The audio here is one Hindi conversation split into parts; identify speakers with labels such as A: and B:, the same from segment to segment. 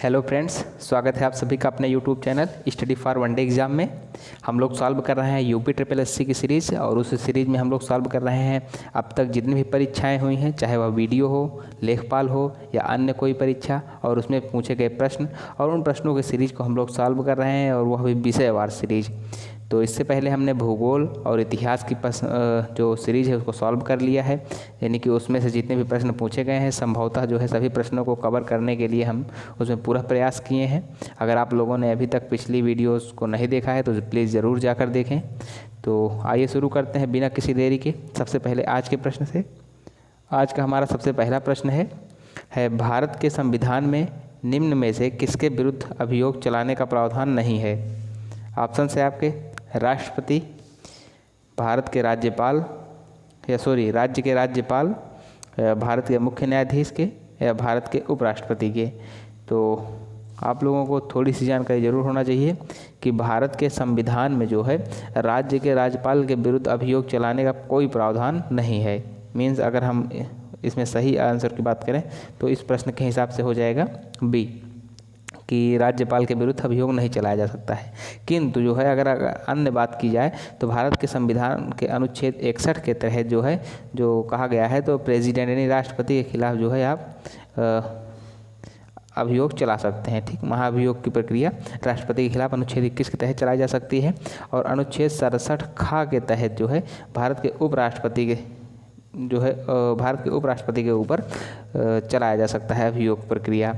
A: हेलो फ्रेंड्स, स्वागत है आप सभी का अपने YouTube channel study for one day exam में। हम लोग सॉल्व कर रहे हैं यूपी ट्रिपल एससी की सीरीज़, और उस सीरीज़ में हम लोग सॉल्व कर रहे हैं अब तक जितनी भी परीक्षाएं हुई हैं, चाहे वह वीडियो हो, लेखपाल हो या अन्य कोई परीक्षा, और उसमें पूछे गए प्रश्न और उन प्रश्नों की सीरीज़ को हम लोग सॉल्व कर रहे हैं, और वह भी विषयवार सीरीज। तो इससे पहले हमने भूगोल और इतिहास की जो सीरीज़ है उसको सॉल्व कर लिया है, यानी कि उसमें से जितने भी प्रश्न पूछे गए हैं संभवतः जो है सभी प्रश्नों को कवर करने के लिए हम उसमें पूरा प्रयास किए हैं। अगर आप लोगों ने अभी तक पिछली वीडियोस को नहीं देखा है तो प्लीज़ ज़रूर जाकर देखें। तो आइए शुरू करते हैं बिना किसी देरी के। सबसे पहले आज के प्रश्न से। आज का हमारा सबसे पहला प्रश्न है भारत के संविधान में निम्न में से किसके विरुद्ध अभियोग चलाने का प्रावधान नहीं है। ऑप्शन है आपके राष्ट्रपति, भारत के राज्यपाल राज्य के राज्यपाल, भारत के मुख्य न्यायाधीश के, या भारत के उपराष्ट्रपति के। तो आप लोगों को थोड़ी सी जानकारी ज़रूर होना चाहिए कि भारत के संविधान में जो है राज्य के राज्यपाल के विरुद्ध अभियोग चलाने का कोई प्रावधान नहीं है। मीन्स अगर हम इसमें सही आंसर की बात करें तो इस प्रश्न के हिसाब से हो जाएगा बी, कि राज्यपाल के विरुद्ध अभियोग नहीं चलाया जा सकता है। किंतु जो है अगर अन्य बात की जाए तो भारत के संविधान के अनुच्छेद 61 के तहत जो कहा गया है, तो प्रेसिडेंट यानी राष्ट्रपति के खिलाफ जो है आप अभियोग चला सकते हैं। ठीक, महाभियोग की प्रक्रिया राष्ट्रपति के खिलाफ अनुच्छेद 21 के तहत चलाई जा सकती है, और अनुच्छेद 67 खा के तहत जो है भारत के उपराष्ट्रपति के ऊपर चलाया जा सकता है अभियोग प्रक्रिया।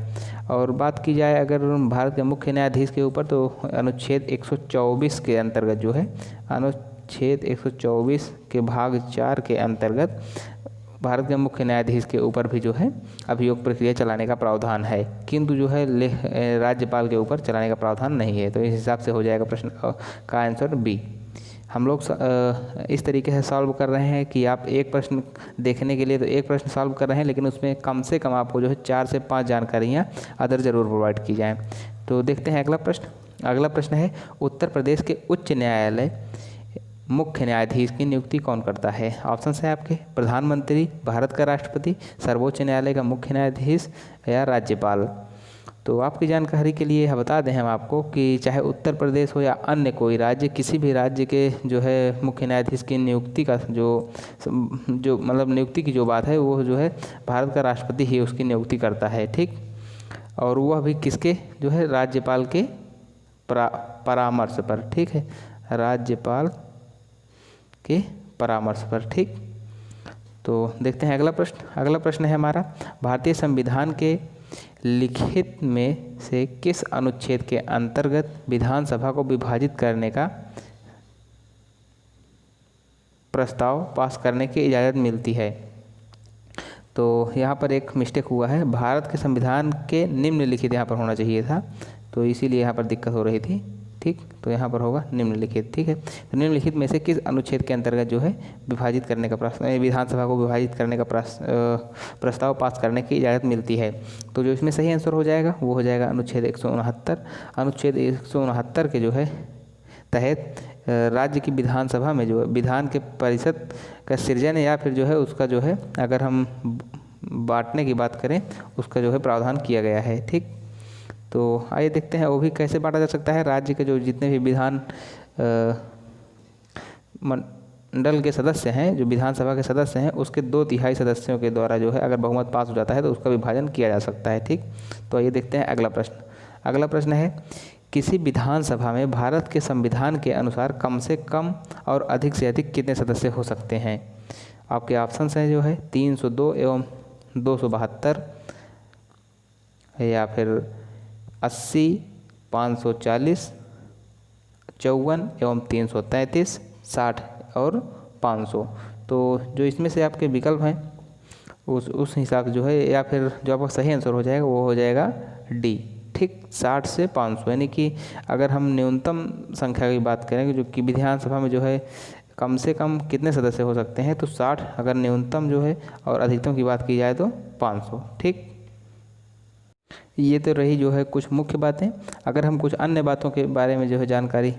A: और बात की जाए अगर भारत के मुख्य न्यायाधीश के ऊपर, तो अनुच्छेद 124 के अंतर्गत जो है अनुच्छेद 124 के भाग 4 के अंतर्गत भारत के मुख्य न्यायाधीश के ऊपर भी जो है अभियोग प्रक्रिया चलाने का प्रावधान है, किंतु जो है राज्यपाल के ऊपर चलाने का प्रावधान नहीं है। तो इस हिसाब से हो जाएगा प्रश्न का आंसर बी। हम लोग इस तरीके से सॉल्व कर रहे हैं कि आप एक प्रश्न देखने के लिए तो एक प्रश्न सॉल्व कर रहे हैं, लेकिन उसमें कम से कम आपको जो है 4 से 5 जानकारियाँ अदर ज़रूर प्रोवाइड की जाएँ। तो देखते हैं अगला प्रश्न। अगला प्रश्न है उत्तर प्रदेश के उच्च न्यायालय मुख्य न्यायाधीश की नियुक्ति कौन करता है। ऑप्शन है आपके प्रधानमंत्री, भारत का राष्ट्रपति, सर्वोच्च न्यायालय का मुख्य न्यायाधीश, या राज्यपाल। तो आपकी जानकारी के लिए बता दें हम आपको कि चाहे उत्तर प्रदेश हो या अन्य कोई राज्य, किसी भी राज्य के जो है मुख्य न्यायाधीश की नियुक्ति का जो मतलब नियुक्ति की जो बात है वो जो है भारत का राष्ट्रपति ही उसकी नियुक्ति करता है। ठीक, और वह भी किसके जो है राज्यपाल के परामर्श पर। ठीक है, राज्यपाल के परामर्श पर। ठीक, तो देखते हैं अगला प्रश्न। अगला प्रश्न है हमारा भारतीय संविधान के लिखित में से किस अनुच्छेद के अंतर्गत विधानसभा को विभाजित करने का प्रस्ताव पास करने की इजाज़त मिलती है। तो यहाँ पर एक मिस्टेक हुआ है, भारत के संविधान के निम्नलिखित यहाँ पर होना चाहिए था, तो इसीलिए यहाँ पर दिक्कत हो रही थी। ठीक, तो यहाँ पर होगा निम्नलिखित। ठीक है, तो निम्नलिखित में से किस अनुच्छेद के अंतर्गत जो है विभाजित करने का विधानसभा को विभाजित करने का प्रस्ताव पास करने की इजाज़त मिलती है। तो जो इसमें सही आंसर हो जाएगा वो हो जाएगा अनुच्छेद 169। अनुच्छेद 169 के जो है तहत राज्य की विधानसभा में जो विधान के परिषद का सृजन या फिर जो है उसका जो है अगर हम बांटने की बात करें उसका जो है प्रावधान किया गया है। ठीक, तो आइए देखते हैं वो भी कैसे बांटा जा सकता है। राज्य के जो जितने भी विधान मंडल के सदस्य हैं, जो विधानसभा के सदस्य हैं, उसके 2/3 सदस्यों के द्वारा जो है अगर बहुमत पास हो जाता है तो उसका विभाजन किया जा सकता है। ठीक, तो आइए देखते हैं अगला प्रश्न। अगला प्रश्न है किसी विधानसभा में भारत के संविधान के अनुसार कम से कम और अधिक से अधिक कितने सदस्य हो सकते हैं। आपके ऑप्शन हैं जो है 302 एवं 272, या फिर 80, 540, 54 एवं 333, 60 और 500। तो जो इसमें से आपके विकल्प हैं उस हिसाब से जो है, या फिर जो आपका सही आंसर हो जाएगा वो हो जाएगा डी। ठीक, 60 से 500, यानी कि अगर हम न्यूनतम संख्या की बात करें जो कि विधानसभा में जो है कम से कम कितने सदस्य हो सकते हैं, तो 60 अगर न्यूनतम जो है, और अधिकतम की बात की जाए तो 500। ठीक, ये तो रही जो है कुछ मुख्य बातें। अगर हम कुछ अन्य बातों के बारे में जो है जानकारी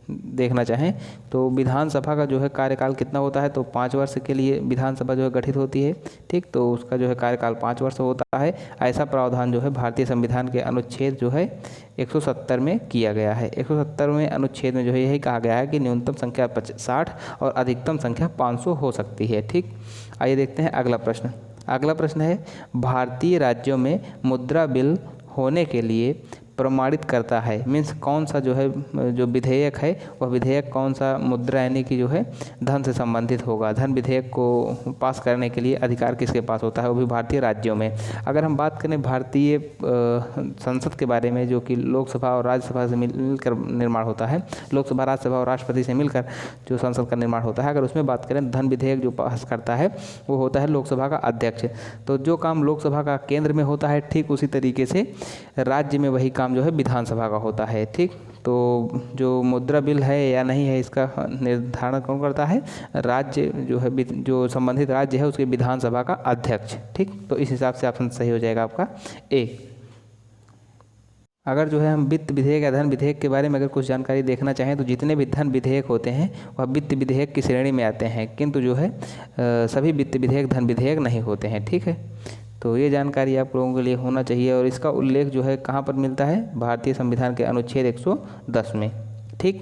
A: देखना चाहें तो विधानसभा का जो है कार्यकाल कितना होता है, तो 5 वर्ष के लिए विधानसभा जो है गठित होती है। ठीक, तो उसका जो है कार्यकाल 5 वर्ष होता है। ऐसा प्रावधान जो है भारतीय संविधान के अनुच्छेद जो है 170 में किया गया है। 170वें अनुच्छेद में जो है यही कहा गया है कि न्यूनतम संख्या 60 और अधिकतम संख्या 500 हो सकती है। ठीक, आइए देखते हैं अगला प्रश्न। अगला प्रश्न है, भारतीय राज्यों में मुद्रा बिल होने के लिए प्रमाणित करता है, मीन्स कौन सा जो है जो विधेयक है वह विधेयक कौन सा मुद्रा यानी कि जो है धन से संबंधित होगा। धन विधेयक को पास करने के लिए अधिकार किसके पास होता है, वो भी भारतीय राज्यों में। अगर हम बात करें भारतीय संसद के बारे में, जो कि लोकसभा और राज्यसभा से मिलकर निर्माण होता है, लोकसभा, राज्यसभा और राष्ट्रपति से मिलकर जो संसद का निर्माण होता है, अगर उसमें बात करें धन विधेयक जो पास करता है वो होता है लोकसभा का अध्यक्ष। तो जो काम लोकसभा का केंद्र में होता है, ठीक उसी तरीके से राज्य में वही काम जो है विधानसभा का होता है। ठीक, तो जो मुद्रा बिल है या नहीं है इसका निर्धारण कौन करता है, राज्य जो है, जो संबंधित राज्य है उसके विधानसभा का अध्यक्ष। ठीक, तो इस हिसाब से ऑप्शन सही हो जाएगा आपका ए। अगर जो है हम वित्त विधेयक या धन विधेयक के बारे में अगर कुछ जानकारी देखना चाहें तो जितने भी धन विधेयक होते हैं वह वित्त विधेयक की श्रेणी में आते हैं, किंतु जो है सभी वित्त विधेयक धन विधेयक नहीं होते हैं। ठीक है, तो ये जानकारी आप लोगों के लिए होना चाहिए और इसका उल्लेख जो है कहाँ पर मिलता है, भारतीय संविधान के अनुच्छेद 110 में। ठीक,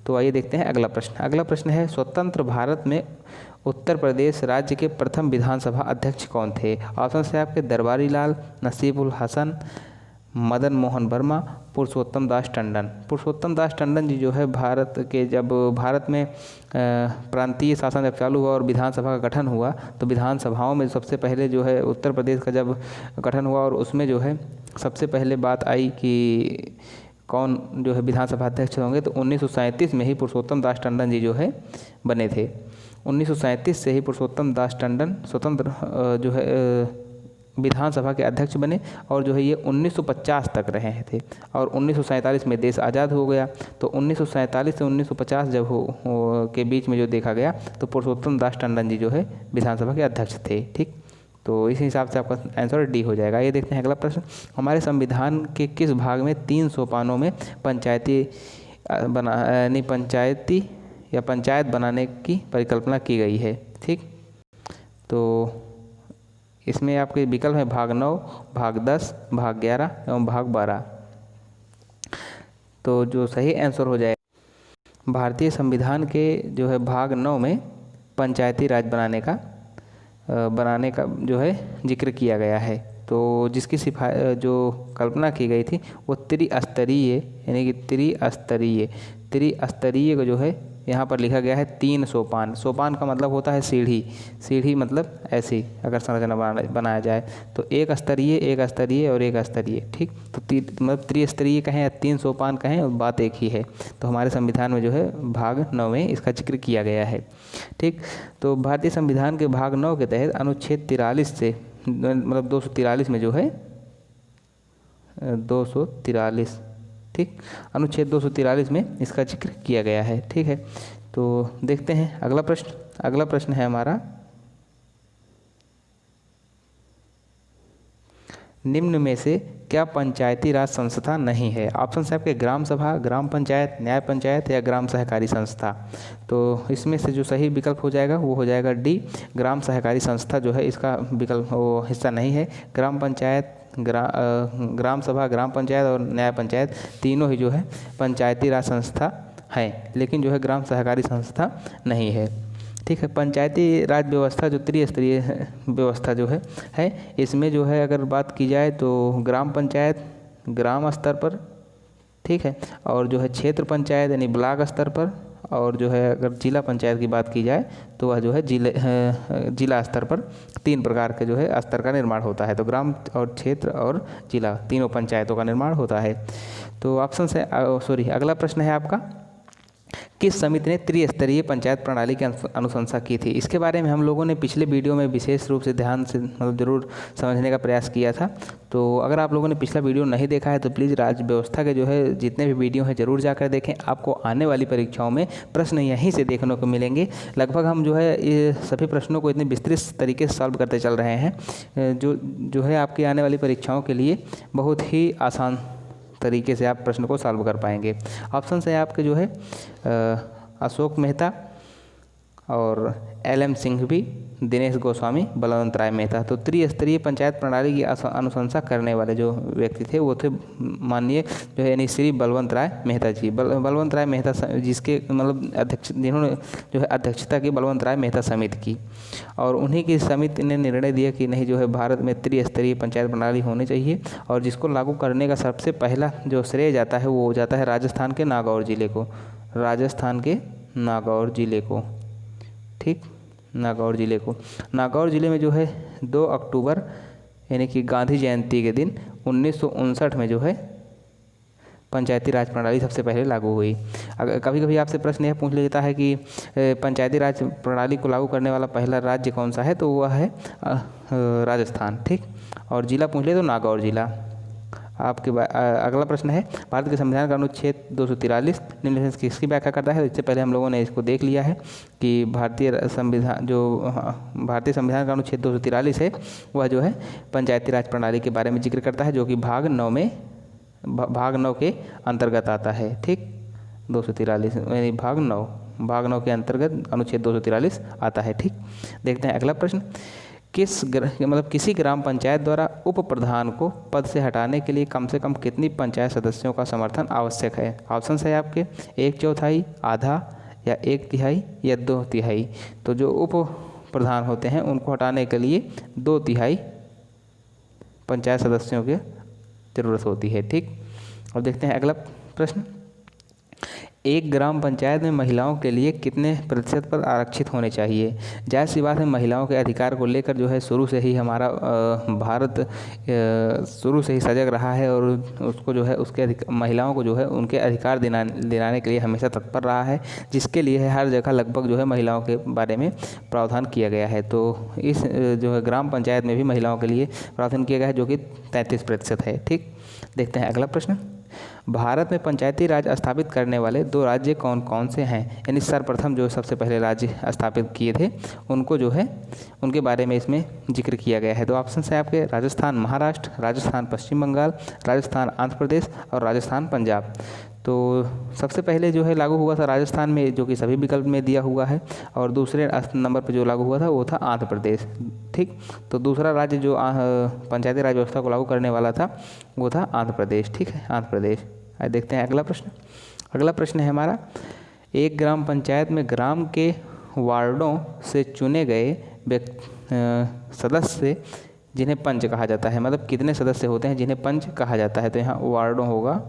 A: तो आइए देखते हैं अगला प्रश्न। अगला प्रश्न है, स्वतंत्र भारत में उत्तर प्रदेश राज्य के प्रथम विधानसभा अध्यक्ष कौन थे। ऑप्शन है आपके दरबारी लाल, नसीबुल हसन, मदन मोहन वर्मा, पुरुषोत्तम दास टंडन। पुरुषोत्तम दास टंडन जी जो है भारत के, जब भारत में प्रांतीय शासन जब चालू हुआ और विधानसभा का गठन हुआ तो विधानसभाओं में सबसे पहले जो है उत्तर प्रदेश का जब गठन हुआ और उसमें जो है सबसे पहले बात आई कि कौन जो है विधानसभा अध्यक्ष होंगे, तो 1937 में ही पुरुषोत्तम दास टंडन जी जो है बने थे। 1937 से ही पुरुषोत्तम दास टंडन स्वतंत्र जो है विधानसभा के अध्यक्ष बने और जो है ये 1950 तक रहे थे और 1947 में देश आज़ाद हो गया। तो 1947 से 1950 जब के बीच में जो देखा गया तो पुरुषोत्तम दास टंडन जी जो है विधानसभा के अध्यक्ष थे। ठीक, तो इस हिसाब से आपका आंसर डी हो जाएगा। ये देखते हैं अगला प्रश्न। हमारे संविधान के किस भाग में 3 सोपानों में पंचायती या पंचायत बनाने की परिकल्पना की गई है। ठीक, तो इसमें आपके विकल्प है भाग 9, भाग 10, भाग 11 एवं भाग 12। तो जो सही आंसर हो जाएगा, भारतीय संविधान के जो है भाग 9 में पंचायती राज बनाने का जो है जिक्र किया गया है। तो जिसकी जो कल्पना की गई थी वो त्रिस्तरीय यानी कि त्रिस्तरीय को जो है यहाँ पर लिखा गया है 3 सोपान। सोपान का मतलब होता है सीढ़ी, सीढ़ी मतलब ऐसी अगर संरचना बनाया जाए तो एक स्तरीय और एक स्तरीय। ठीक, तो मतलब त्रिस्तरीय कहें या 3 सोपान कहें बात एक ही है। तो हमारे संविधान में जो है भाग 9 में इसका जिक्र किया गया है। ठीक, तो भारतीय संविधान के भाग 9 के तहत अनुच्छेद 43 से मतलब 243 में जो है 243, ठीक, अनुच्छेद 243 में इसका जिक्र किया गया है। ठीक है, तो देखते हैं अगला प्रश्न। अगला प्रश्न है हमारा, निम्न में से क्या पंचायती राज संस्था नहीं है। ऑप्शन है आपके ग्राम सभा, ग्राम पंचायत, न्याय पंचायत या ग्राम सहकारी संस्था। तो इसमें से जो सही विकल्प हो जाएगा वो हो जाएगा डी, ग्राम सहकारी संस्था जो है इसका विकल्प वो हिस्सा नहीं है। ग्राम पंचायत, ग्राम सभा, ग्राम पंचायत और न्याय पंचायत तीनों ही जो है पंचायती राज संस्था हैं, लेकिन जो है ग्राम सहकारी संस्था नहीं है। ठीक है, पंचायती राज व्यवस्था जो त्रिस्तरीय व्यवस्था जो है इसमें जो है अगर बात की जाए तो ग्राम पंचायत ग्राम स्तर पर, ठीक है, और जो है क्षेत्र पंचायत यानी ब्लॉक स्तर पर, और जो है अगर जिला पंचायत की बात की जाए तो वह जो है जिला स्तर पर 3 प्रकार के जो है स्तर का निर्माण होता है। तो ग्राम और क्षेत्र और जिला तीनों पंचायतों का निर्माण होता है। तो ऑप्शन से अगला प्रश्न है आपका, किस समिति ने त्रिस्तरीय पंचायत प्रणाली की अनुशंसा की थी। इसके बारे में हम लोगों ने पिछले वीडियो में विशेष रूप से ध्यान से मतलब ज़रूर समझने का प्रयास किया था। तो अगर आप लोगों ने पिछला वीडियो नहीं देखा है तो प्लीज़ राज्य व्यवस्था के जो है जितने भी वीडियो हैं ज़रूर जाकर देखें। आपको आने वाली परीक्षाओं में प्रश्न यहीं से देखने को मिलेंगे। लगभग हम जो है ये सभी प्रश्नों को इतने विस्तृत तरीके से सॉल्व करते चल रहे हैं जो है आपकी आने वाली परीक्षाओं के लिए बहुत ही आसान तरीके से आप प्रश्न को सॉल्व कर पाएंगे। ऑप्शन है आपके जो है अशोक मेहता और LM सिंघवी, दिनेश गोस्वामी, बलवंत राय मेहता। तो त्रिस्तरीय पंचायत प्रणाली की अनुशंसा करने वाले जो व्यक्ति थे वो थे माननीय जो है यानी श्री बलवंत राय मेहता जी। बलवंत राय मेहता जिसके मतलब अध्यक्ष जिन्होंने जो है अध्यक्षता की बलवंत राय मेहता समिति की, और उन्हीं की समिति ने निर्णय दिया कि नहीं जो है भारत में त्रिस्तरीय पंचायत प्रणाली होनी चाहिए, और जिसको लागू करने का सबसे पहला जो श्रेय जाता है वो हो जाता है राजस्थान के नागौर जिले को, राजस्थान के नागौर जिले को। ठीक, नागौर जिले को। नागौर जिले में जो है 2 अक्टूबर यानी कि गांधी जयंती के दिन 1959 में जो है पंचायती राज प्रणाली सबसे पहले लागू हुई। अगर कभी कभी आपसे प्रश्न यह पूछ लेता है कि पंचायती राज प्रणाली को लागू करने वाला पहला राज्य कौन सा है, तो वह है राजस्थान। ठीक, और जिला पूछ ले तो नागौर जिला। आपके अगला प्रश्न है भारत के संविधान का अनुच्छेद 243 निम्न में से किसकी व्याख्या करता है। इससे पहले हम लोगों ने इसको देख लिया है कि भारतीय संविधान का अनुच्छेद 243 है वह जो है पंचायती राज प्रणाली के बारे में जिक्र करता है, जो कि भाग 9 के अंतर्गत आता है। ठीक, 243 यानी भाग 9 के अंतर्गत अनुच्छेद 243 आता है। ठीक, देखते हैं अगला प्रश्न। किसी ग्राम पंचायत द्वारा उप प्रधान को पद से हटाने के लिए कम से कम कितनी पंचायत सदस्यों का समर्थन आवश्यक है। ऑप्शन है आपके 1/4, आधा, या 1/3 या 2/3। तो जो उप प्रधान होते हैं उनको हटाने के लिए 2/3 पंचायत सदस्यों की ज़रूरत होती है। ठीक, अब देखते हैं अगला प्रश्न। एक ग्राम पंचायत में महिलाओं के लिए कितने प्रतिशत पद आरक्षित होने चाहिए। जाहिर सी बात है महिलाओं के अधिकार को लेकर जो है शुरू से ही हमारा भारत शुरू से ही सजग रहा है, और उसको जो है उसके महिलाओं को जो है उनके अधिकार दिलाने के लिए हमेशा तत्पर रहा है, जिसके लिए हर जगह लगभग जो है महिलाओं के बारे में प्रावधान किया गया है। तो इस जो है ग्राम पंचायत में भी महिलाओं के लिए प्रावधान किया गया है, जो कि 33% है। ठीक, देखते हैं अगला प्रश्न। भारत में पंचायती राज स्थापित करने वाले 2 राज्य कौन कौन से हैं। यानी सर्वप्रथम जो सबसे पहले राज्य स्थापित किए थे उनको जो है उनके बारे में इसमें जिक्र किया गया है। तो ऑप्शन है आपके राजस्थान महाराष्ट्र, राजस्थान पश्चिम बंगाल, राजस्थान आंध्र प्रदेश और राजस्थान पंजाब। तो सबसे पहले जो है लागू हुआ था राजस्थान में, जो कि सभी विकल्प में दिया हुआ है, और दूसरे नंबर पर जो लागू हुआ था वो था आंध्र प्रदेश। ठीक, तो दूसरा राज्य जो पंचायती राज व्यवस्था को लागू करने वाला था वो था आंध्र प्रदेश। ठीक है, आंध्र प्रदेश। आइए देखते हैं अगला प्रश्न। अगला प्रश्न है हमारा, एक ग्राम पंचायत में ग्राम के वार्डों से चुने गए सदस्य जिन्हें पंच कहा जाता है, मतलब कितने सदस्य होते हैं जिन्हें पंच कहा जाता है। तो यहाँ वार्डों होगा,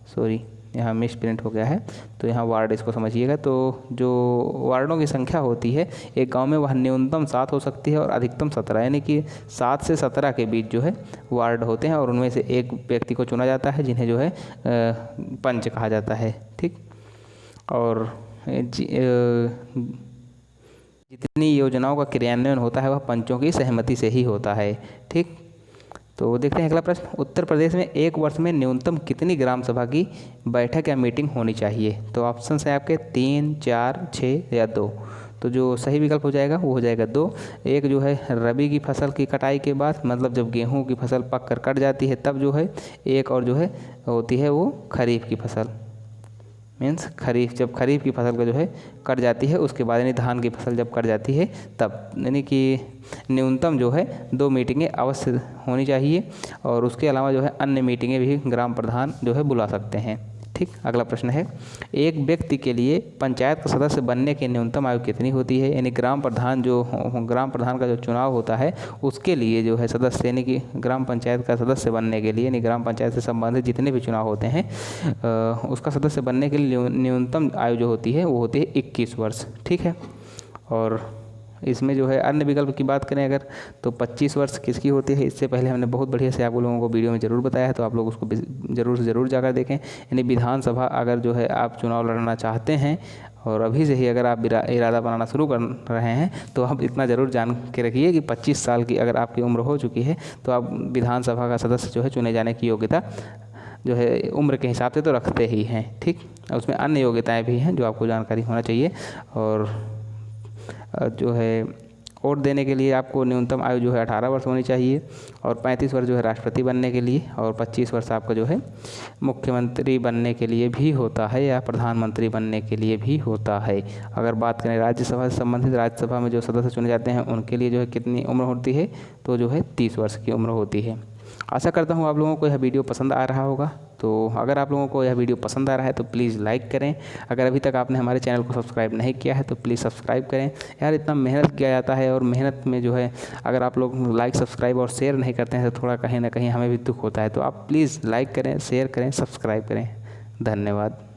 A: सॉरी यहाँ मिस प्रिंट हो गया है, तो यहाँ वार्ड इसको समझिएगा। तो जो वार्डों की संख्या होती है एक गांव में वह न्यूनतम 7 हो सकती है और अधिकतम 17, यानी कि 7 से 17 के बीच जो है वार्ड होते हैं, और उनमें से एक व्यक्ति को चुना जाता है जिन्हें जो है पंच कहा जाता है। ठीक, और जितनी योजनाओं का क्रियान्वयन होता है वह पंचों की सहमति से ही होता है। ठीक, तो देखते हैं अगला प्रश्न। उत्तर प्रदेश में एक वर्ष में न्यूनतम कितनी ग्राम सभा की बैठक या मीटिंग होनी चाहिए। तो ऑप्शन है आपके 3, 4, 6 या 2। तो जो सही विकल्प हो जाएगा वो हो जाएगा 2। एक जो है रबी की फसल की कटाई के बाद, मतलब जब गेहूं की फसल पक कर कट जाती है तब जो है, एक और जो है होती है वो खरीफ की फसल, मीन्स खरीफ, जब खरीफ की फसल का जो है कट जाती है उसके बाद, यानी धान की फसल जब कट जाती है तब, यानी कि न्यूनतम जो है 2 मीटिंगें अवश्य होनी चाहिए, और उसके अलावा जो है अन्य मीटिंगें भी ग्राम प्रधान जो है बुला सकते हैं। ठीक, अगला प्रश्न है, एक व्यक्ति के लिए पंचायत का सदस्य बनने की न्यूनतम आयु कितनी होती है। यानी ग्राम प्रधान का जो चुनाव होता है उसके लिए जो है सदस्य, यानी कि ग्राम पंचायत का सदस्य बनने के लिए, यानी ग्राम पंचायत से संबंधित जितने भी चुनाव होते हैं उसका सदस्य बनने के लिए न्यूनतम आयु जो होती है वो होती है 21 वर्ष। ठीक है, और इसमें जो है अन्य विकल्प की बात करें अगर, तो 25 वर्ष किसकी होती है, इससे पहले हमने बहुत बढ़िया से आप लोगों को वीडियो में ज़रूर बताया है, तो आप लोग उसको ज़रूर से ज़रूर जाकर देखें। यानी विधानसभा अगर जो है आप चुनाव लड़ना चाहते हैं और अभी से ही अगर आप इरादा बनाना शुरू कर रहे हैं, तो आप इतना ज़रूर जान के रखिए कि 25 साल की अगर आपकी उम्र हो चुकी है तो आप विधानसभा का सदस्य जो है चुने जाने की योग्यता जो है उम्र के हिसाब से तो रखते ही हैं। ठीक, उसमें अन्य योग्यताएँ भी हैं जो आपको जानकारी होना चाहिए, और जो है वोट देने के लिए आपको न्यूनतम आयु जो है 18 वर्ष होनी चाहिए और 35 वर्ष जो है राष्ट्रपति बनने के लिए और 25 वर्ष आपका जो है मुख्यमंत्री बनने के लिए भी होता है या प्रधानमंत्री बनने के लिए भी होता है। अगर बात करें राज्यसभा से संबंधित, राज्यसभा में जो सदस्य चुने जाते हैं उनके लिए जो है कितनी उम्र होती है, तो जो है 30 वर्ष की उम्र होती है। आशा करता हूँ आप लोगों को यह वीडियो पसंद आ रहा होगा। तो अगर आप लोगों को यह वीडियो पसंद आ रहा है तो प्लीज़ लाइक करें। अगर अभी तक आपने हमारे चैनल को सब्सक्राइब नहीं किया है तो प्लीज़ सब्सक्राइब करें। यार इतना मेहनत किया जाता है और मेहनत में जो है अगर आप लोग लाइक सब्सक्राइब और शेयर नहीं करते हैं तो थोड़ा कहीं ना कहीं हमें भी दुख होता है। तो आप प्लीज़ लाइक करें, शेयर करें, सब्सक्राइब करें। धन्यवाद।